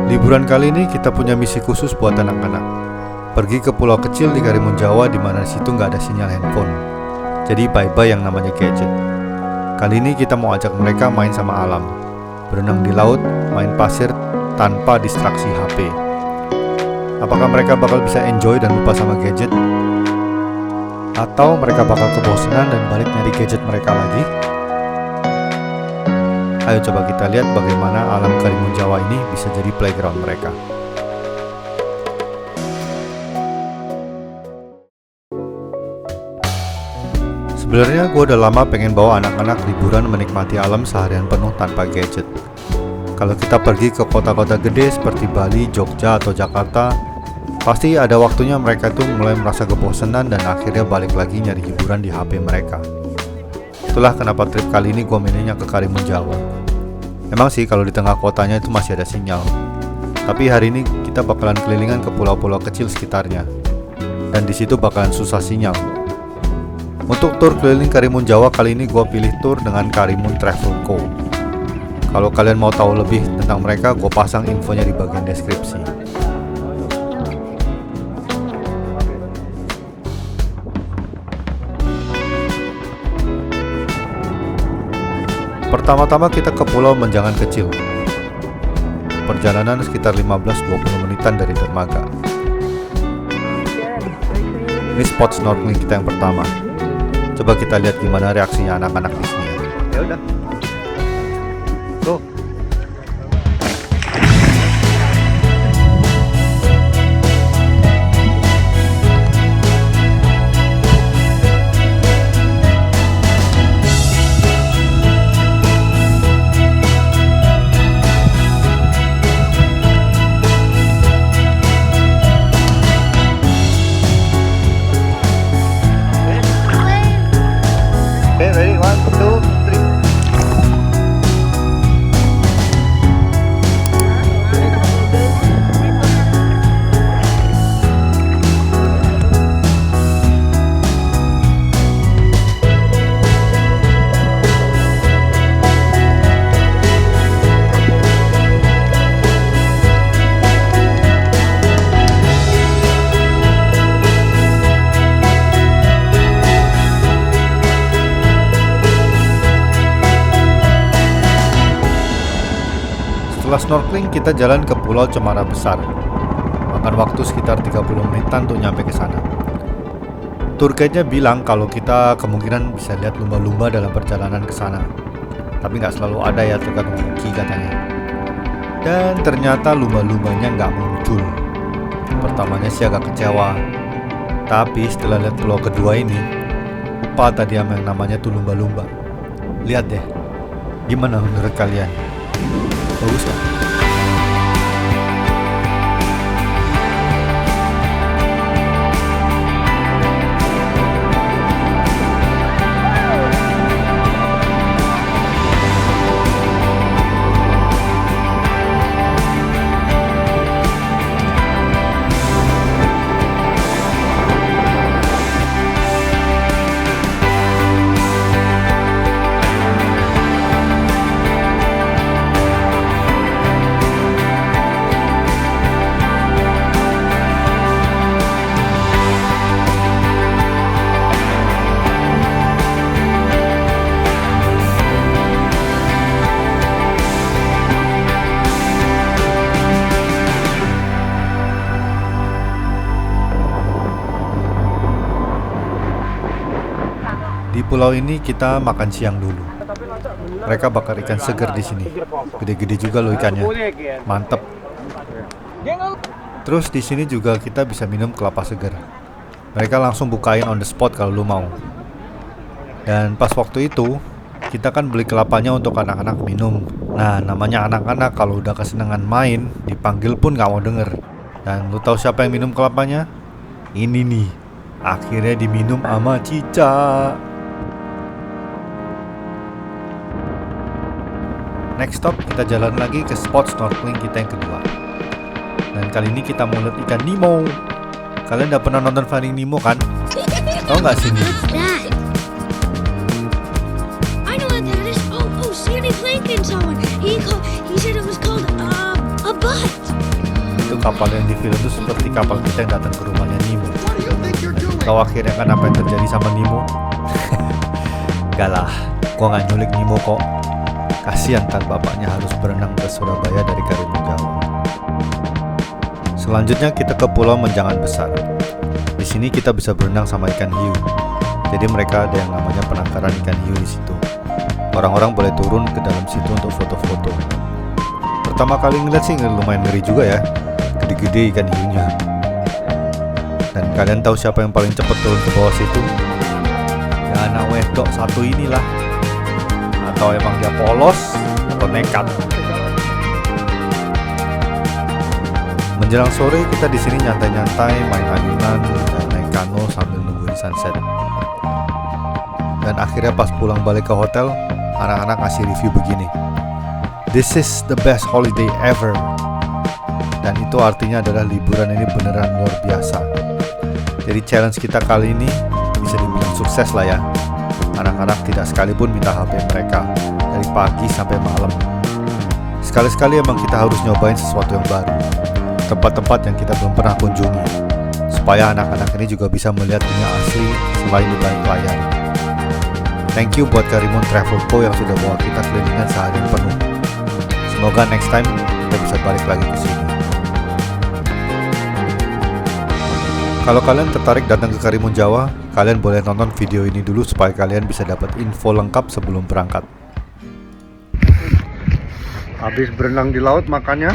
Liburan kali ini kita punya misi khusus buat anak-anak. Pergi ke pulau kecil di Karimun Jawa di mana situ nggak ada sinyal handphone. Jadi bye-bye yang namanya gadget. Kali ini kita mau ajak mereka main sama alam. Berenang di laut, main pasir tanpa distraksi HP. Apakah mereka bakal bisa enjoy dan lupa sama gadget? Atau mereka bakal kebosanan dan balik nyari gadget mereka lagi? Ayo coba kita lihat bagaimana alam Karimun Jawa ini bisa jadi playground mereka. Sebenarnya gue udah lama pengen bawa anak-anak liburan menikmati alam seharian penuh tanpa gadget. Kalau kita pergi ke kota-kota gede seperti Bali, Jogja, atau Jakarta, pasti ada waktunya mereka tuh mulai merasa kebosanan dan akhirnya balik lagi nyari hiburan di HP mereka. Itulah kenapa trip kali ini gue milihnya ke Karimun Jawa. Emang sih kalau di tengah kotanya itu masih ada sinyal. Tapi hari ini kita bakalan kelilingan ke pulau-pulau kecil sekitarnya. Dan di situ bakalan susah sinyal. Untuk tur keliling Karimun Jawa kali ini gue pilih tur dengan Karimun Travel Co. Kalau kalian mau tahu lebih tentang mereka, gue pasang infonya di bagian deskripsi. Pertama-tama kita ke Pulau Menjangan Kecil. Perjalanan sekitar 15-20 menitan dari dermaga. Ini spot snorkeling kita yang pertama. Coba kita lihat gimana reaksinya anak-anak di sini. Ya udah. Tuh. Okay, ready? 1, 2, 3. Setelah snorkeling, kita jalan ke Pulau Cemara Besar. Makan waktu sekitar 30 menitan untuk nyampe ke sana. Tour guide-nya bilang kalau kita kemungkinan bisa lihat lumba-lumba dalam perjalanan ke sana. Tapi nggak selalu ada ya, tergantung hoki katanya. Dan ternyata lumba-lumbanya nggak muncul. Pertamanya sih agak kecewa. Tapi setelah lihat pulau kedua ini, lupa tadi yang namanya tuh lumba-lumba. Lihat deh, gimana menurut kalian? Bagus kan? Di pulau ini kita makan siang dulu. Mereka bakar ikan segar di sini. Gede-gede juga loh ikannya. Mantep. Terus di sini juga kita bisa minum kelapa segar. Mereka langsung bukain on the spot kalau lu mau. Dan pas waktu itu, kita kan beli kelapanya untuk anak-anak minum. Nah, namanya anak-anak kalau udah kesenangan main, dipanggil pun gak mau denger. Dan lu tahu siapa yang minum kelapanya? Ini nih. Akhirnya diminum sama Cica. Next stop, kita jalan lagi ke spot snorkeling kita yang kedua. Dan kali ini kita mau lihat ikan Nemo. Kalian udah pernah nonton Finding Nemo kan? Tahu nggak sih ini? I know what that is. Oh, Sandy Plankton saw one. He said it was called a butt. kapal yang di film itu seperti kapal kita yang datang ke rumahnya Nemo. Tahu akhirnya kan apa yang terjadi sama Nemo? Gak lah, gua gak nyulik Nemo kok. Kasian kan bapaknya harus berenang ke Surabaya dari Karimun Jawa. Selanjutnya kita ke Pulau Menjangan Besar. Di sini kita bisa berenang sama ikan hiu. Jadi mereka ada yang namanya penangkaran ikan hiu di situ. Orang-orang boleh turun ke dalam situ untuk foto-foto. Pertama kali ngeliat sih lumayan ngeri juga ya, gede-gede ikan hiunya. Dan kalian tahu siapa yang paling cepat turun ke bawah situ? Ya anak wedok satu inilah. Atau emang dia polos atau nekat. Menjelang sore kita di sini nyantai-nyantai, main ayunan, dan naik kano sambil nungguin sunset. Dan akhirnya pas pulang balik ke hotel, anak-anak ngasih review begini. This is the best holiday ever. Dan itu artinya adalah liburan ini beneran luar biasa. Jadi challenge kita kali ini bisa dibilang sukses lah ya. Anak-anak tidak sekalipun minta HP mereka dari pagi sampai malam. Sekali-sekali emang kita harus nyobain sesuatu yang baru, tempat-tempat yang kita belum pernah kunjungi, supaya anak-anak ini juga bisa melihat dunia asli selain di balik layar. Thank you buat Karimun Travel Co yang sudah bawa kita kelilingan seharian penuh. Semoga next time kita bisa balik lagi ke sini. Kalau kalian tertarik datang ke Karimun Jawa, kalian boleh nonton video ini dulu supaya kalian bisa dapat info lengkap sebelum berangkat. Habis berenang di laut, makanya